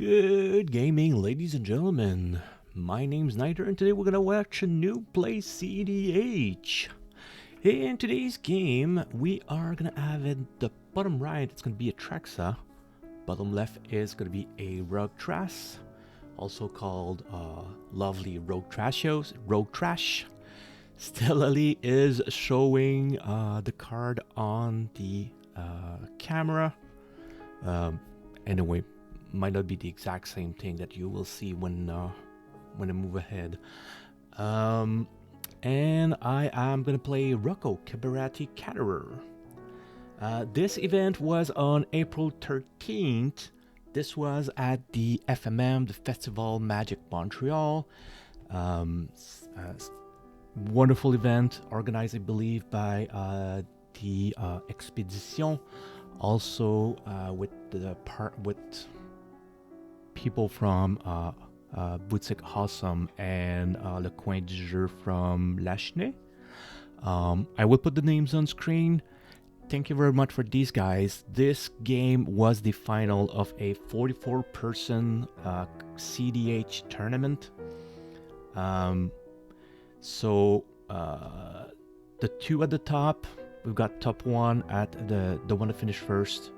Good gaming, ladies and gentlemen. My name's Niter, and today we're gonna watch a new play cEDH. In today's game, we are gonna have at the bottom right, it's gonna be Atraxa. Bottom left is gonna be a RogThras, also called lovely RogThras. StellaLee is showing the card on the camera. Anyway, might not be the exact same thing that you will see when I move ahead. And I am gonna play Rocco Cabarati Caterer. This event was on April 13th. This was at the FMM, the Festival Magic Montreal. Wonderful event organized, I believe, by the Expedition. Also with people from Boutique Awesome and Le Coin du Jeu from Lachenay. I will put the names on screen. Thank you very much for these guys. This game was the final of a 44-person cEDH tournament. So the two at the top, we've got top one at the one that finished first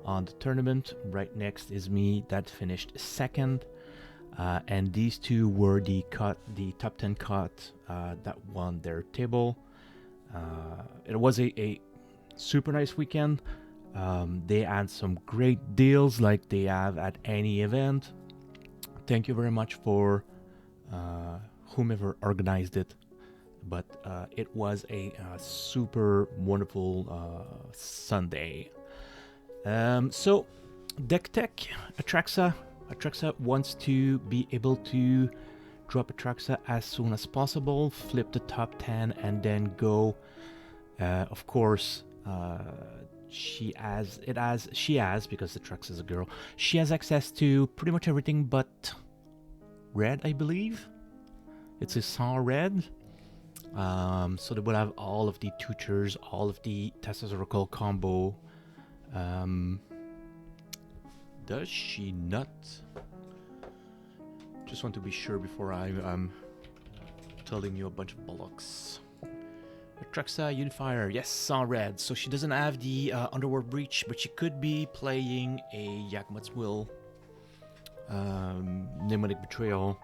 on the tournament. Right next is me that finished second. And these two were the top 10 cut that won their table. It was a super nice weekend. They had some great deals like they have at any event. Thank you very much for whomever organized it. But it was a super wonderful Sunday. So deck tech, Atraxa wants to be able to drop Atraxa as soon as possible, flip the top 10, and then go. Of course, she has because Atraxa is a girl. She has access to pretty much everything but red, I believe. It's a sans red. So they will have all of the tutors, all of the Oracle combo. Does she not? Just want to be sure before I'm telling you a bunch of bollocks. Atraxa Unifier, yes, sans red. So she doesn't have the Underworld Breach, but she could be playing a Yakmat's Will, Mnemonic Betrayal.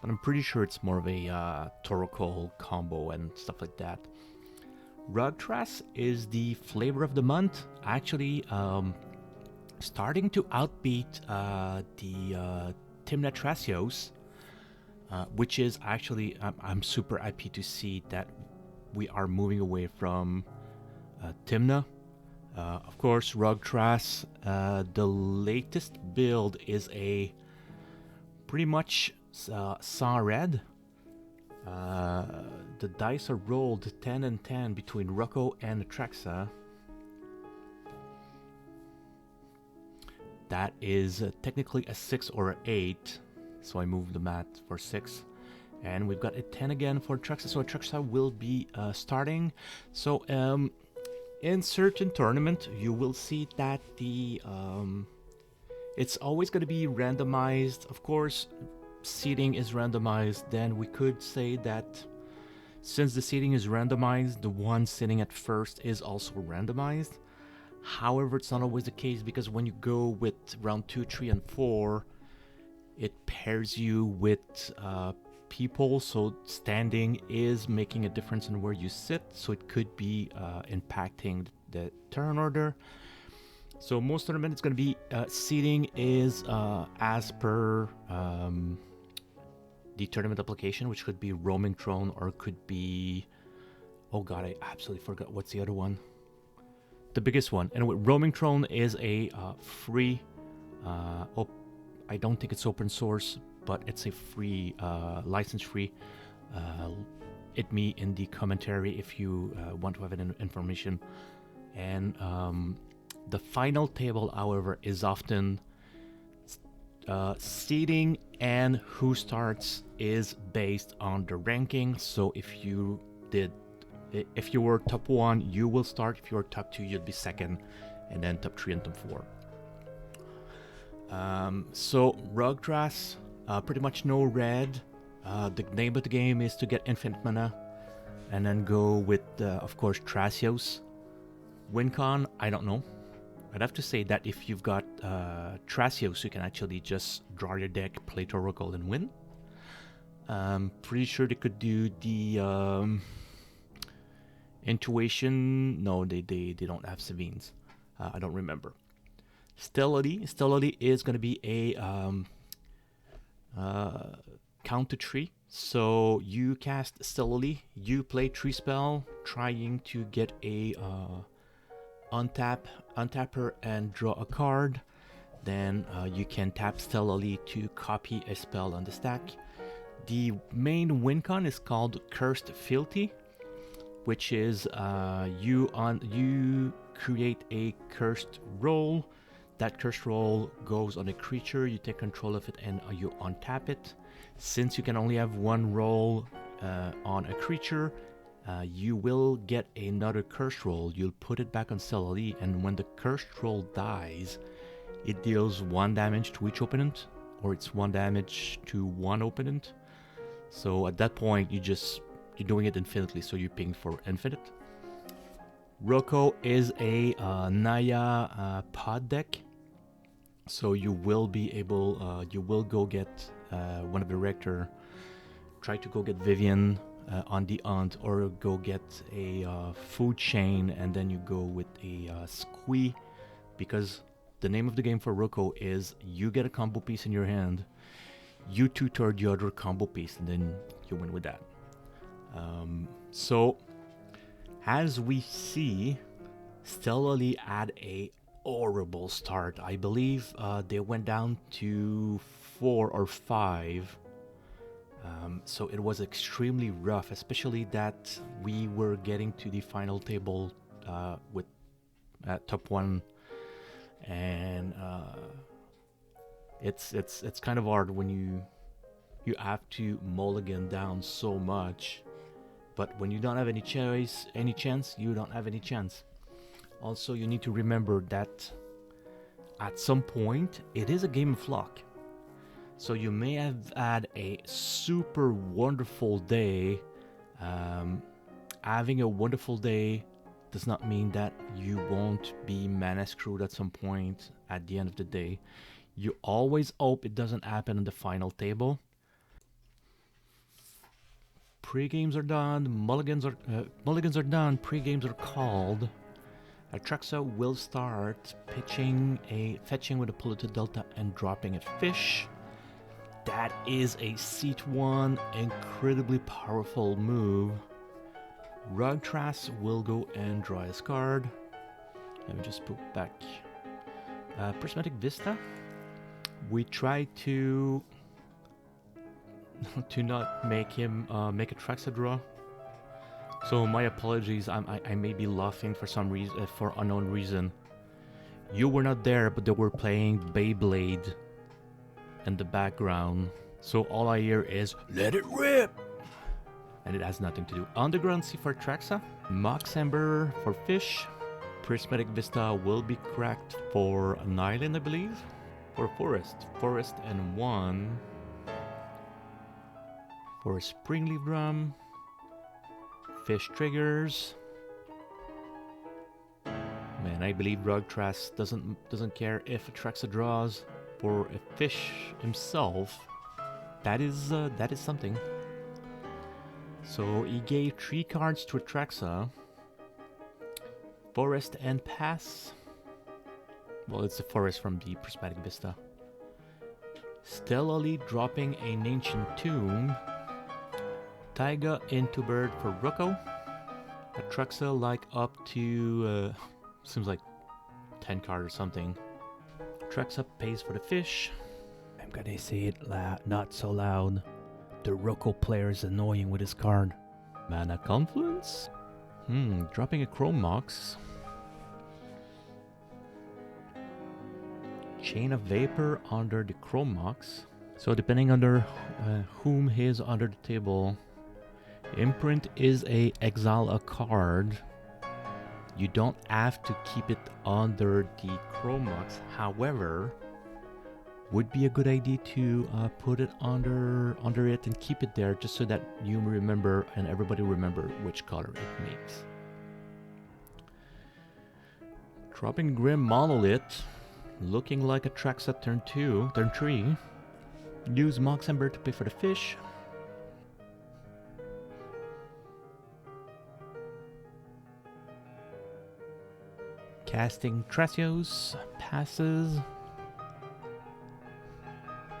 But I'm pretty sure it's more of a Torokol combo and stuff like that. RogThras is the flavor of the month. Actually, starting to outbeat the Timna Trasios, which is actually, I'm super happy to see that we are moving away from Timna. Of course, RogThras, the latest build is a pretty much sans red. The dice are rolled 10 and 10 between Rocco and Atraxa. That is technically a 6 or an 8, so I moved the mat for 6. And we've got a 10 again for Atraxa, so Atraxa will be starting. So in certain tournament, you will see that the it's always going to be randomized. Of course, seating is randomized. Then we could say that since the seating is randomized, the one sitting at first is also randomized. However, it's not always the case, because when you go with round 2, 3, and 4, it pairs you with people, so standing is making a difference in where you sit, so it could be impacting the turn order. So most tournament, it's going to be seating is as per the tournament application, which could be Roaming Throne, or could be, oh god, I absolutely forgot what's the other one. The biggest one. Anyway, Roaming Throne is a free, I don't think it's open source, but it's a free, license free. Hit me in the commentary if you want to have any information. And the final table, however, is often seating, and who starts is based on the ranking. So if you were top 1, you will start. If you were top 2, you'd be second, and then top 3 and top 4. So RogThras, pretty much no red. The name of the game is to get infinite mana, and then go with, of course, Thrasios. WinCon, I don't know. I'd have to say that if you've got Thrasios, you can actually just draw your deck, play Rocco, and win. Pretty sure they could do the Intuition. No, they don't have Savines. I don't remember. StellaLee is going to be a counter 3. So you cast StellaLee, you play 3 spell, trying to get a untap her and draw a card. Then you can tap StellaLee to copy a spell on the stack. The main win con is called Cursed Fealty, which is you create a cursed roll. That cursed roll goes on a creature, you take control of it, and you untap it. Since you can only have one roll on a creature, you will get another cursed roll. You'll put it back on StellaLee, and when the cursed roll dies, it deals 1 damage to each opponent, or it's 1 damage to one opponent. So at that point, you're doing it infinitely, so you're paying for infinite. Rocco is a Naya pod deck, so you will be able, you will go get one of the Rector, try to go get Vivian on the Hunt, or go get a Food Chain, and then you go with a Squee, because the name of the game for Rocco is you get a combo piece in your hand, you tutor the other combo piece, and then you win with that. So as we see, StellaLee had a horrible start. I believe they went down to 4 or 5. So it was extremely rough, especially that we were getting to the final table with top 1, and it's kind of hard when you have to mulligan down so much. But when you don't have any chance, you don't have any chance. Also, you need to remember that at some point, it is a game of luck. So you may have had a super wonderful day. Having a wonderful day does not mean that you won't be mana screwed at some point at the end of the day. You always hope it doesn't happen in the final table. Pre-games are done, mulligans are done, pre-games are called. Atraxa will start fetching with a polluted delta and dropping a fish. That is a seat 1, incredibly powerful move. RogThras will go and draw his card. Let me just put back Prismatic Vista. We try to not make him make a Atraxa draw. So my apologies, I may be laughing for some reason, for unknown reason. You were not there, but they were playing Beyblade in the background. So all I hear is, let it rip! And it has nothing to do. Underground Sea for Atraxa, Mox Ember for fish, Prismatic Vista will be cracked for an island, I believe, or forest and 1 for a Springleaf Drum. Fish triggers. Man, I believe RogThras doesn't care if Atraxa draws for a fish himself. That is something. So he gave 3 cards to Atraxa. Forest and Pass. Well, it's a forest from the Prismatic Vista. StellaLee dropping an Ancient Tomb. Taiga into Bird for Rocco. Atraxa like up to seems like 10 card or something. Atraxa pays for the fish. I'm gonna say it not so loud. The Rocco player is annoying with his card. Mana Confluence? Dropping a Chrome Mox. Chain of Vapor under the Chrome Mox. So depending under whom is under the table. Imprint is exile a card. You don't have to keep it under the Chrome Mox. However, would be a good idea to put it under it and keep it there, just so that you remember and everybody remember which color it makes. Dropping Grim Monolith, looking like Atraxa turn 3. Use Mox Ember to pay for the fish. Casting Thrasios, passes.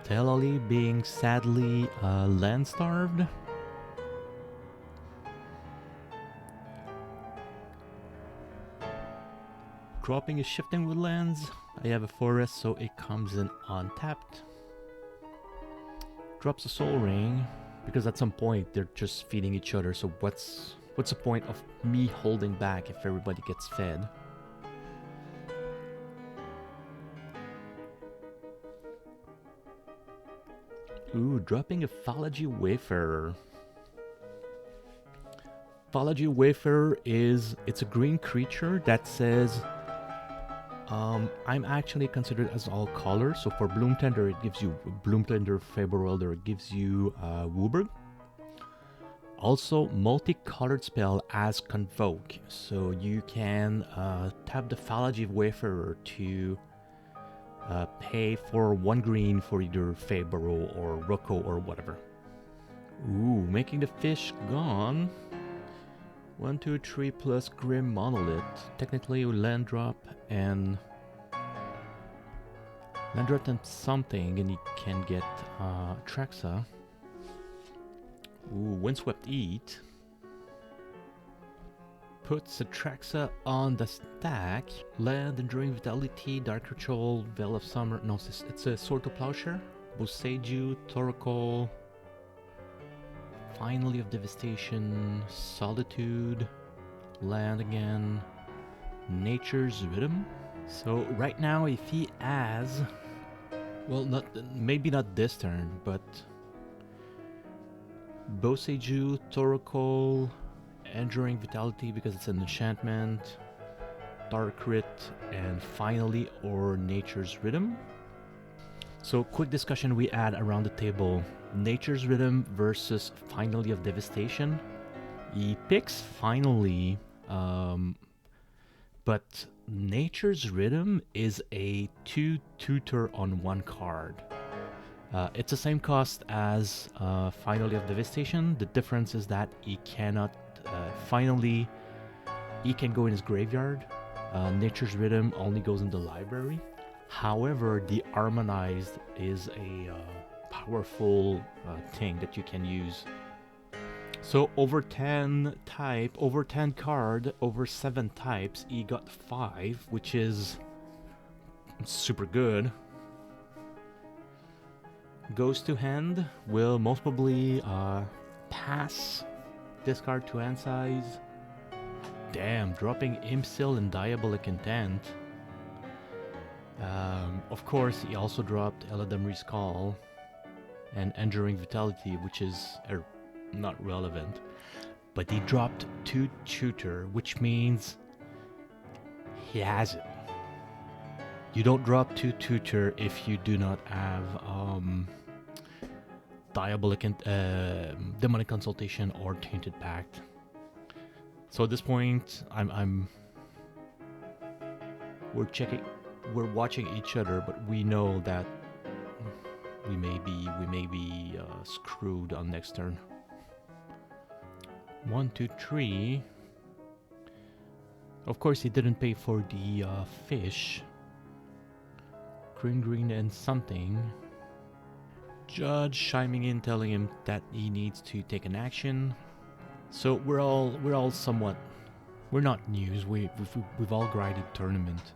StellaLee being sadly land starved. Dropping a Shifting Woodlands. I have a forest, so it comes in untapped. Drops a Soul Ring, because at some point they're just feeding each other, so what's the point of me holding back if everybody gets fed? Ooh, dropping a Phalangy Wayfarer. Phalangy Wayfarer it's a green creature that says I'm actually considered as all colors. So for Bloom Tender, it gives you Bloom Tender, Faber Welder, it gives you Wooburg. Also, multicolored spell as Convoke. So you can tap the Phalangy Wayfarer to pay for 1 green for either Fabro or Rocco or whatever. Ooh, making the fish gone. 1, 2, 3 plus Grim Monolith. Technically, land drop and something, and you can get Atraxa. Ooh, Windswept Eat. Puts Atraxa on the stack. Land, Enduring Vitality, Dark Ritual, Veil of Summer. No, it's a Sword to Plowshare. Boseiju, Torkoal. Finally of Devastation, Solitude, land again, Nature's Rhythm. So right now, if he has, well, maybe not this turn, but Boseiju, Torkoal, Enduring Vitality because it's an enchantment, Dark Rit, and finally or Nature's Rhythm. So quick discussion we had around the table. Nature's Rhythm versus Finally of Devastation. He picks Finally, but Nature's Rhythm is a 2 tutor on 1 card. It's the same cost as Finally of Devastation. The difference is that he cannot, Finally, he can go in his graveyard. Nature's Rhythm only goes in the library. However, the Harmonized is a powerful thing that you can use. So over 10 card, over 7 types, he got 5, which is super good. Goes to hand, will most probably pass, discard to hand size. Damn, dropping Imsil and Diabolic Intent. Of course, he also dropped Eladamri's Call and Enduring Vitality, which is not relevant. But he dropped 2 tutor, which means he has it. You don't drop 2 tutor if you do not have Diabolic and Demonic Consultation or Tainted Pact. So at this point, we're watching each other, but we know that we may be screwed on next turn. 1, 2, 3. Of course, he didn't pay for the fish. Green, and something. Judge chiming in, telling him that he needs to take an action. So we're all somewhat. We're not news. We've all grinded tournament.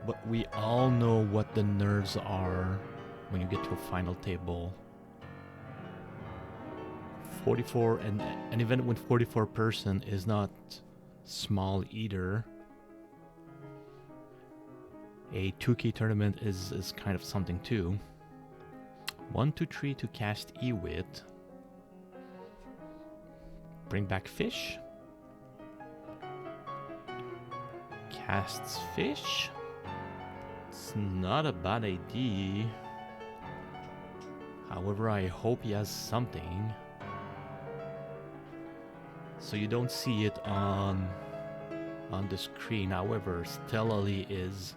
But we all know what the nerves are when you get to a final table. 44, and an event with 44 person is not small either. A 2K tournament is kind of something too. 1, 2, 3 to cast Ewit. Bring back fish. Casts fish. It's not a bad idea. However, I hope he has something. So you don't see it on the screen. However, StellaLee is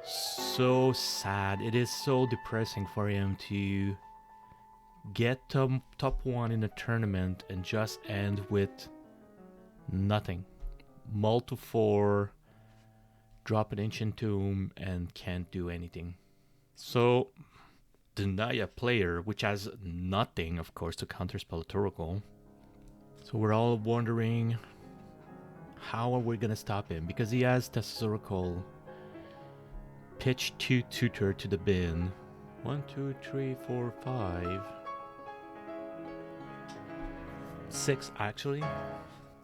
so sad. It is so depressing for him to get top 1 in a tournament and just end with nothing. Mull to 4, drop an Ancient Tomb, and can't do anything. So, deny a player, which has nothing, of course, to counterspell Oracle. So we're all wondering, how are we gonna stop him? Because he has Thassa's Oracle, pitch 2 tutor to the bin. 1, 2, 3, 4, 5. 6 actually.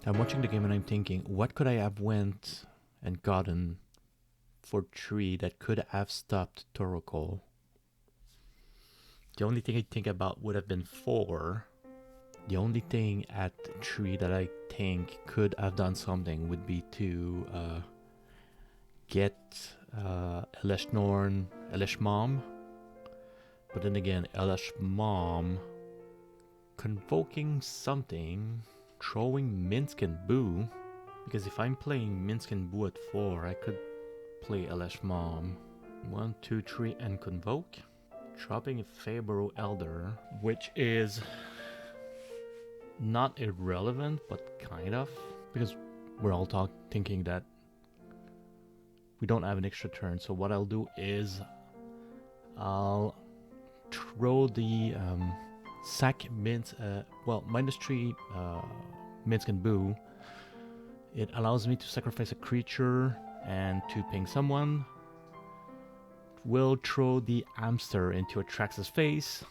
I'm watching the game and I'm thinking, what could I have went and gotten for 3 that could have stopped Oracle? The only thing I think about would have been 4. The only thing at 3 that I think could have done something would be to get Elesh Norn, Elesh Mom. But then again, Elesh Mom convoking something, throwing Minsk and Boo. Because if I'm playing Minsk and Boo at 4, I could play Elesh Mom. 1, 2, 3 and convoke. Dropping a Fabro Elder, which is not irrelevant, but kind of. Because we're all thinking that we don't have an extra turn. So what I'll do is I'll throw the sack -3 Minsk and Boo. It allows me to sacrifice a creature and to ping someone. Will throw the hamster into Atraxa's face.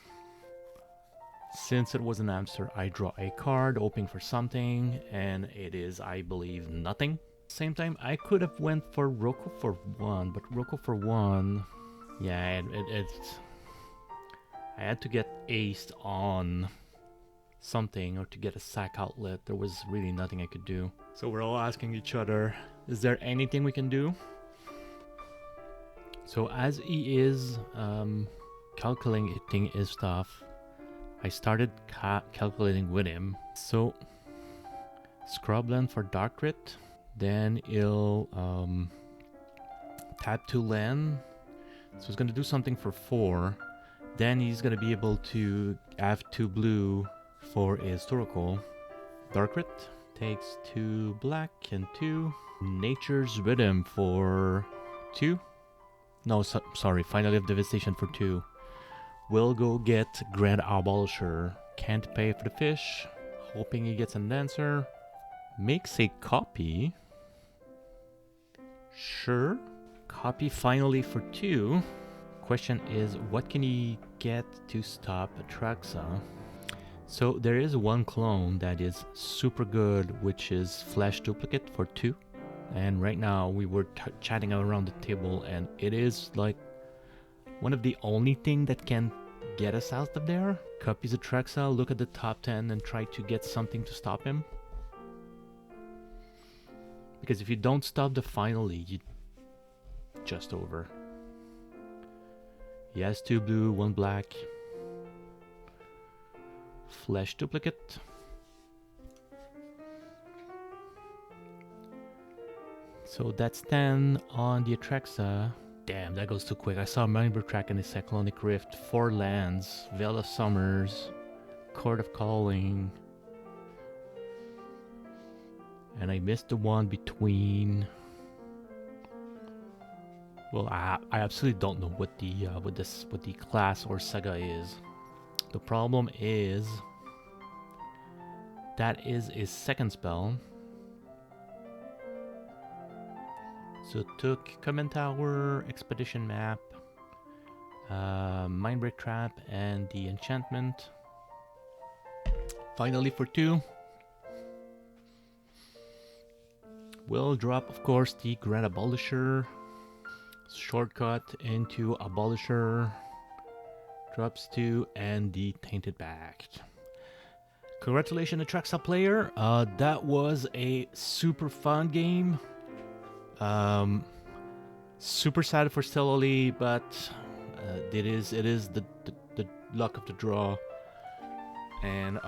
Since it was an hamster, I draw a card, hoping for something, and it is, I believe, nothing. Same time, I could have went for Rocco for 1, but Rocco for 1, yeah, I had to get aced on something or to get a sack outlet. There was really nothing I could do. So we're all asking each other, is there anything we can do? So as he is calculating his stuff, I started calculating with him. So Scrubland for Dark Crit, then he'll tap 2 land. So he's going to do something for 4. Then he's going to be able to have 2 blue for his Oracle. Dark Crit takes 2 black and 2. Nature's Rhythm for 2. No, sorry, Final of Devastation for 2. We'll go get Grand Abolisher. Can't pay for the fish. Hoping he gets an answer. Makes a copy. Sure. Copy finally for 2. Question is, what can he get to stop Atraxa? So there is one clone that is super good, which is Flash Duplicate for 2. And right now we were chatting around the table, and it is like one of the only thing that can get us out of there. Copies Atraxa, look at the top 10 and try to get something to stop him. Because if you don't stop the finally, you just over. He has 2 blue, 1 black. Flash Duplicate. So that's 10 on the Atraxa. Damn, that goes too quick. I saw Mindbreak Track and the Cyclonic Rift, 4 lands, Veil of Summers, Court of Calling. And I missed the one between... Well, I absolutely don't know what the class or saga is. The problem is that is his second spell. So it took Command Tower, Expedition Map, Mindbreak Trap, and the enchantment. Finally for 2. We'll drop, of course, the Grand Abolisher. Shortcut into Abolisher. Drops 2, and the Tainted Pact. Congratulations, Atraxa player. That was a super fun game. Super sad for StellaLee, but it is the luck of the draw. And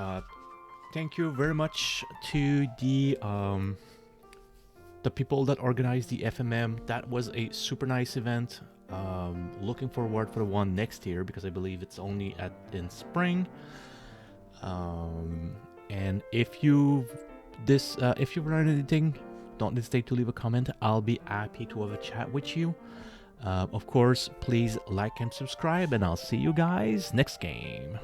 thank you very much to the people that organized the FMM. That was a super nice event. Looking forward for the one next year because I believe it's only in spring. And if you've learned anything, don't hesitate to leave a comment. I'll be happy to have a chat with you. Of course, please like and subscribe, and I'll see you guys next game.